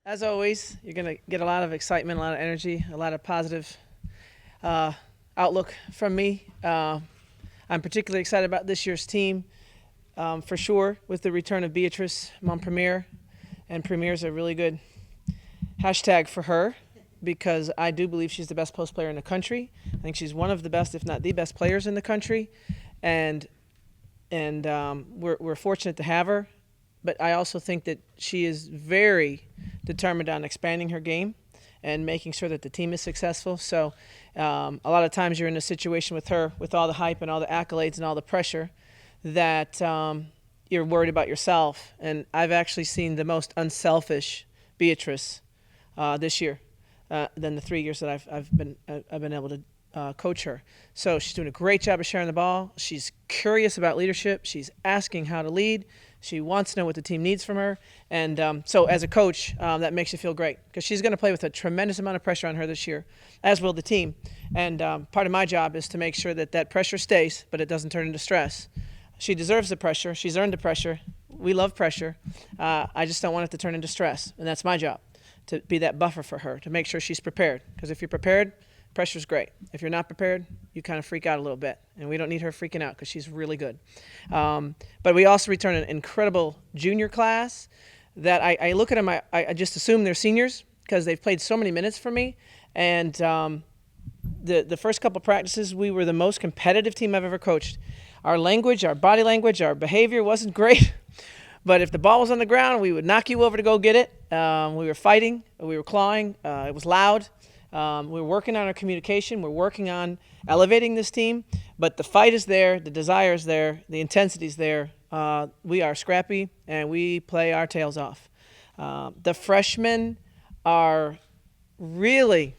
As always, you're going to get a lot of excitement, a lot of energy, a lot of positive uh, outlook from me. I'm particularly excited about this year's team, for sure, with the return of Beatrice Montpremier. And Premier is a really good hashtag for her because I do believe she's the best post player in the country. I think she's one of the best, if not the best players in the country. And we're fortunate to have her. But I also think that she is very determined on expanding her game and making sure that the team is successful. So a lot of times you're in a situation with her, with all the hype and all the accolades and all the pressure, that you're worried about yourself. And I've actually seen the most unselfish Beatrice this year than the 3 years that I've been able to coach her. So she's doing a great job of sharing the ball. She's curious about leadership. She's asking how to lead. She wants to know what the team needs from her. And so as a coach, that makes you feel great because she's going to play with a tremendous amount of pressure on her this year, as will the team. And part of my job is to make sure that that pressure stays, but it doesn't turn into stress. She deserves the pressure. She's earned the pressure. We love pressure. I just don't want it to turn into stress, and that's my job, to be that buffer for her, to make sure she's prepared. Because if you're prepared, pressure's great. If you're not prepared, you kind of freak out a little bit, and we don't need her freaking out because she's really good. But we also return an incredible junior class that I look at them, I just assume they're seniors because they've played so many minutes for me. And the first couple practices, we were the most competitive team I've ever coached. Our language, our body language, our behavior wasn't great. But if the ball was on the ground, we would knock you over to go get it. We were fighting. We were clawing. It was loud. We're working on our communication. We're working on elevating this team. But the fight is there. The desire is there. The intensity is there. We are scrappy, and we play our tails off. The freshmen are really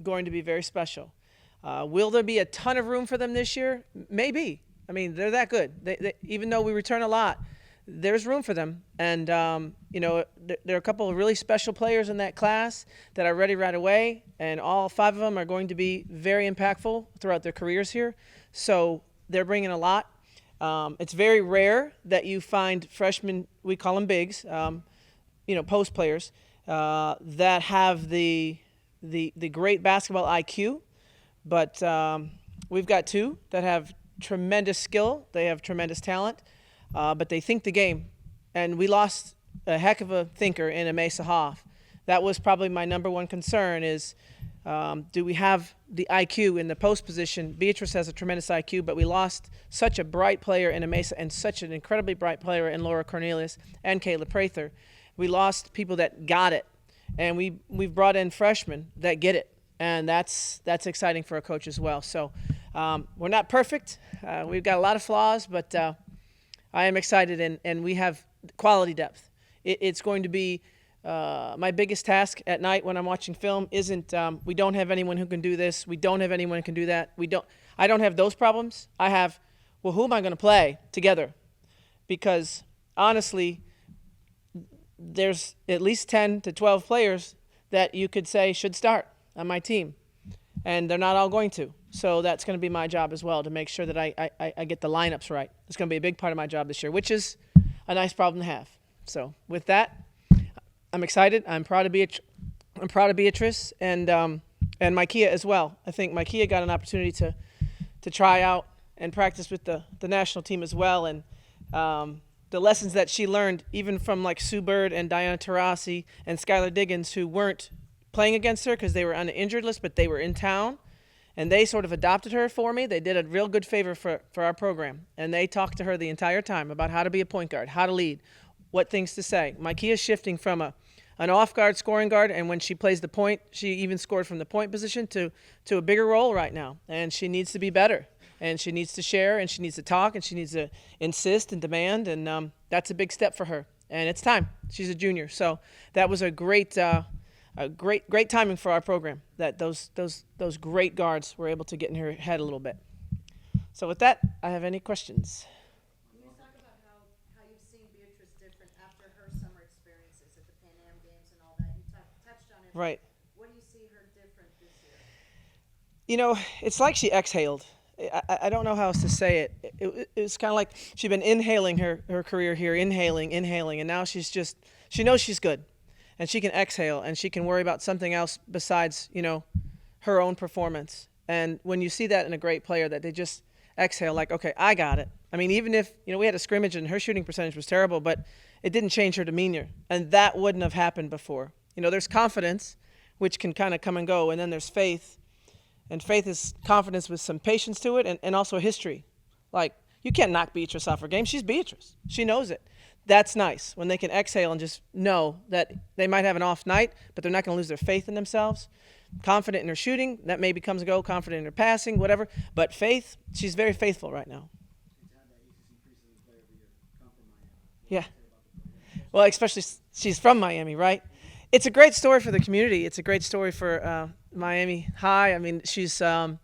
going to be very special. Will there be a ton of room for them this year? Maybe. I mean, they're that good. Even though we return a lot, there's room for them. And, there are a couple of really special players in that class that are ready right away. And all 5 of them are going to be very impactful throughout their careers here. So they're bringing a lot. It's very rare that you find freshmen, we call them bigs, post players, that have the great basketball IQ. But we've got 2 that have tremendous skill. They have tremendous talent, but they think the game. And we lost a heck of a thinker in Mesa Hoff. That was probably my number one concern is, do we have the IQ in the post position? Beatrice has a tremendous IQ, but we lost such a bright player in Mesa and such an incredibly bright player in Laura Cornelius and Kayla Prather. We lost people that got it, and we've brought in freshmen that get it, and that's exciting for a coach as well. So we're not perfect. We've got a lot of flaws, but I am excited, and we have quality depth. It's going to be my biggest task at night when I'm watching film isn't we don't have anyone who can do this. We don't have anyone who can do that. I don't have those problems. I have, well, who am I going to play together? Because honestly, there's at least 10 to 12 players that you could say should start on my team, and they're not all going to. So that's going to be my job as well, to make sure that I get the lineups right. It's going to be a big part of my job this year, which is a nice problem to have. So with that, I'm excited. I'm proud of Beatrice and Meier as well. I think Meier got an opportunity to try out and practice with the national team as well. And the lessons that she learned, even from like Sue Bird and Diana Taurasi and Skylar Diggins, who weren't playing against her because they were on the injured list, but they were in town. And they sort of adopted her for me. They did a real good favor for our program. And they talked to her the entire time about how to be a point guard, how to lead, what things to say. Meier is shifting from an off-guard scoring guard, and when she plays the point, she even scored from the point position to a bigger role right now. And she needs to be better. And she needs to share, and she needs to talk, and she needs to insist and demand. And that's a big step for her. And it's time. She's a junior. So that was a great timing for our program, that those great guards were able to get in her head a little bit. So with that, I have any questions? Can you talk about how you've seen Beatrice different after her summer experiences at the Pan Am Games and all that? You touched on it. Right. What do you see her different this year? It's like she exhaled. I don't know how else to say it. It's kind of like she'd been inhaling her career here, inhaling, and now she knows she's good. and she can exhale and she can worry about something else besides, her own performance. And when you see that in a great player, that they just exhale, like, okay, I got it. I mean, even if, we had a scrimmage and her shooting percentage was terrible, but it didn't change her demeanor. And that wouldn't have happened before. There's confidence, which can kind of come and go, and then there's faith. And faith is confidence with some patience to it, and also history. Like, you can't knock Beatrice off her game. She's Beatrice. She knows it. That's nice when they can exhale and just know that they might have an off night, but they're not going to lose their faith in themselves. Confident in her shooting, that maybe comes and go. Confident in her passing, whatever. But faith, she's very faithful right now. Yeah. Well, especially she's from Miami, right? It's a great story for the community. It's a great story for Miami High. I mean, she's the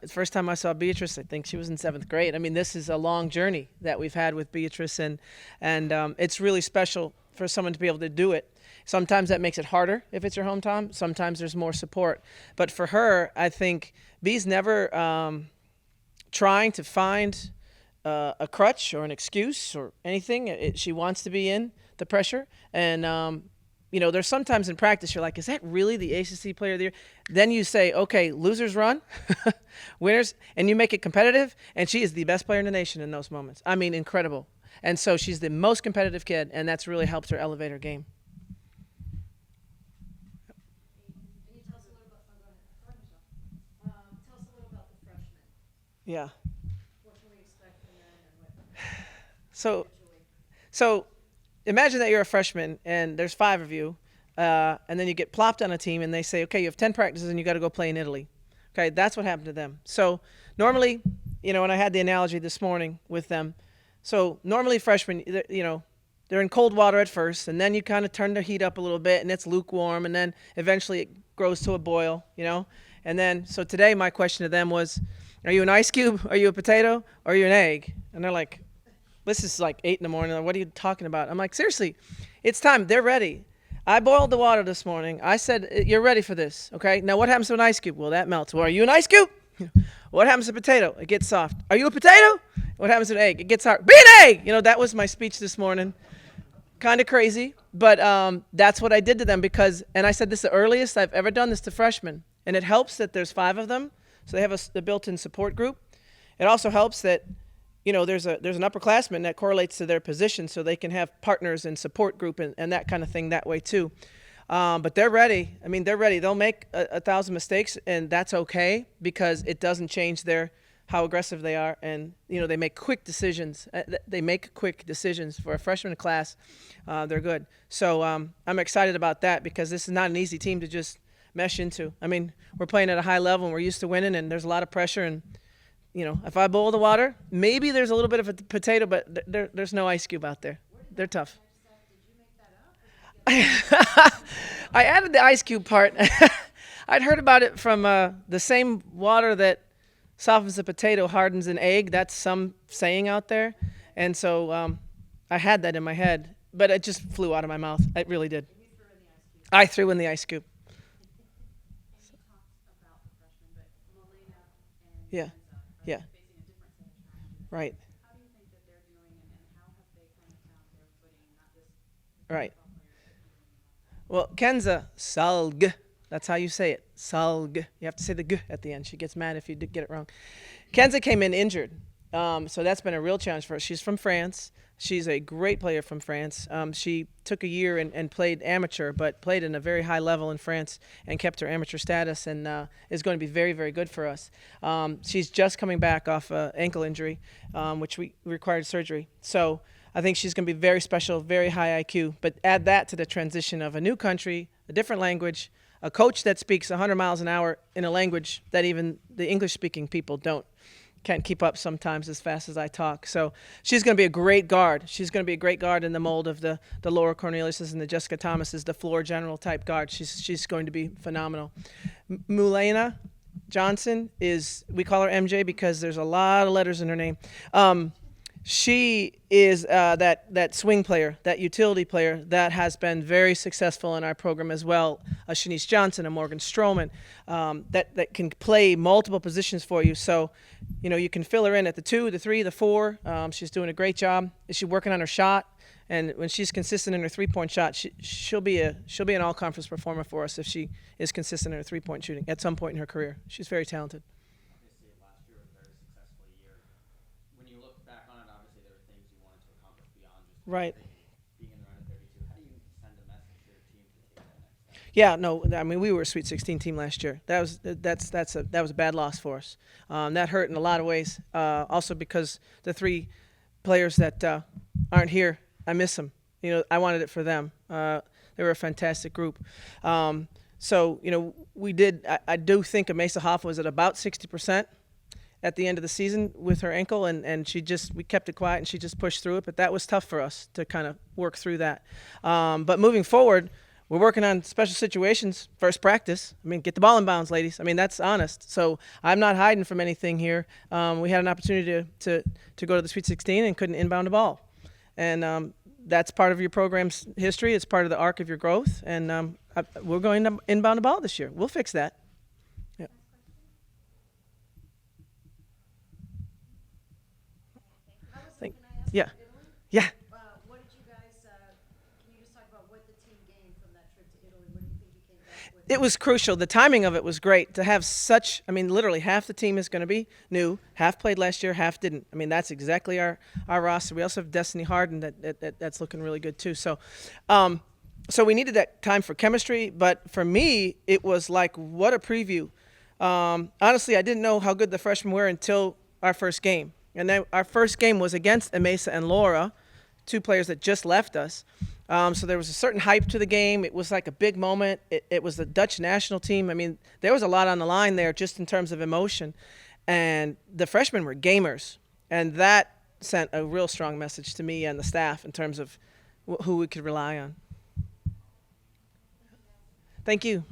first time I saw Beatrice, I think she was in 7th grade. I mean, this is a long journey that we've had with Beatrice, and it's really special for someone to be able to do it. Sometimes that makes it harder if it's your hometown. Sometimes there's more support. But for her, I think Bee's never trying to find a crutch or an excuse or anything. She wants to be in the pressure. And, there's sometimes in practice you're like, is that really the ACC player of the year? Then you say, okay, losers run, winners, and you make it competitive. And she is the best player in the nation in those moments. I mean, incredible. And so she's the most competitive kid, and that's really helped her elevate her game. Can you tell us a little about, go ahead, tell us a little about the freshmen. Yeah. What can we expect from them and what So imagine that you're a freshman and there's 5 of you, and then you get plopped on a team and they say, okay, you have 10 practices and you got to go play in Italy. Okay, that's what happened to them. So normally, and I had the analogy this morning with them. So normally freshmen, they're in cold water at first, and then you kind of turn the heat up a little bit and it's lukewarm, and then eventually it grows to a boil, And then, so today my question to them was, are you an ice cube? Are you a potato? Or are you an egg? And they're like, this is like 8 in the morning. Like, what are you talking about? I'm like, seriously, it's time. They're ready. I boiled the water this morning. I said, you're ready for this, okay? Now, what happens to an ice cube? Well, that melts. Well, are you an ice cube? What happens to a potato? It gets soft. Are you a potato? What happens to an egg? It gets hard. Be an egg! That was my speech this morning. Kind of crazy, but that's what I did to them and I said this is the earliest I've ever done this to freshmen. And it helps that there's 5 of them, so they have a built-in support group. It also helps that there's an upperclassman that correlates to their position, so they can have partners and support group and that kind of thing that way too. But they're ready. I mean, they're ready. They'll make 1,000 mistakes, and that's okay because it doesn't change how aggressive they are, and they make quick decisions. They make quick decisions for a freshman class. They're good. So I'm excited about that because this is not an easy team to just mesh into. I mean, we're playing at a high level and we're used to winning, and there's a lot of pressure. And if I boil the water, maybe there's a little bit of a potato, but there's no ice cube out there. They're tough. I added the ice cube part. I'd heard about it from the same water that softens a potato hardens an egg. That's some saying out there. And so I had that in my head, but it just flew out of my mouth. It really did. I threw in the ice cube. Yeah. Yeah. Right. How do you think that they're doing, and how have they kind of found their footing, not just Right. Well, Kenza, salg. That's how you say it. Salg. You have to say the g at the end. She gets mad if you get it wrong. Kenza came in injured. So that's been a real challenge for her. She's from France. She's a great player from France. She took a year and played amateur, but played in a very high level in France and kept her amateur status, and is going to be very, very good for us. She's just coming back off an ankle injury, which required surgery. So I think she's going to be very special, very high IQ. But add that to the transition of a new country, a different language, a coach that speaks 100 miles an hour in a language that even the English-speaking people can't keep up sometimes as fast as I talk. So she's going to be a great guard. She's going to be a great guard in the mold of the Laura Cornelius's and the Jessica Thomas's, the floor general type guard. She's going to be phenomenal. Mulena Johnson we call her MJ because there's a lot of letters in her name. She is that swing player, that utility player that has been very successful in our program as well. Shanice Johnson and Morgan Stroman, that can play multiple positions for you. So, you can fill her in at the 2, the 3, the 4. She's doing a great job. She's working on her shot, And when she's consistent in her 3-point shot, she'll be an all-conference performer for us if she is consistent in her 3-point shooting at some point in her career. She's very talented. Obviously, last year was a very successful year. When you look back on it, obviously there were things you wanted to accomplish beyond just Right. being in the round of 32. How do you send a message to your team to take that next step? Yeah, no, I mean we were a Sweet 16 team last year. That was a bad loss for us. That hurt in a lot of ways. Also because the three players that aren't here, I miss them. I wanted it for them. They were a fantastic group. So we did. I do think Mesa Hoff was at about 60% at the end of the season with her ankle, and we kept it quiet and she just pushed through it. But that was tough for us to kind of work through that. But moving forward, we're working on special situations. First practice. I mean, get the ball in bounds, ladies. I mean, that's honest. So I'm not hiding from anything here. We had an opportunity to go to the Sweet 16 and couldn't inbound a ball, and that's part of your program's history. It's part of the arc of your growth, and we're going to inbound a ball this year. We'll fix that. Yeah. How was it, Thank- can I ask yeah. about Italy? Yeah. What did you guys, can you just talk about what the team gained from that trip to Italy? What do you think you came back with? It was crucial. The timing of it was great to have such. I mean, literally half the team is going to be new. Half played last year, half didn't. I mean, that's exactly our roster. We also have Destiny Harden that's looking really good too. So we needed that time for chemistry. But for me, it was like what a preview. Honestly, I didn't know how good the freshmen were until our first game, and then our first game was against Emesa and Laura, two players that just left us. So there was a certain hype to the game. It was like a big moment. It was the Dutch national team. I mean, there was a lot on the line there just in terms of emotion. And the freshmen were gamers. And that sent a real strong message to me and the staff in terms of who we could rely on. Thank you.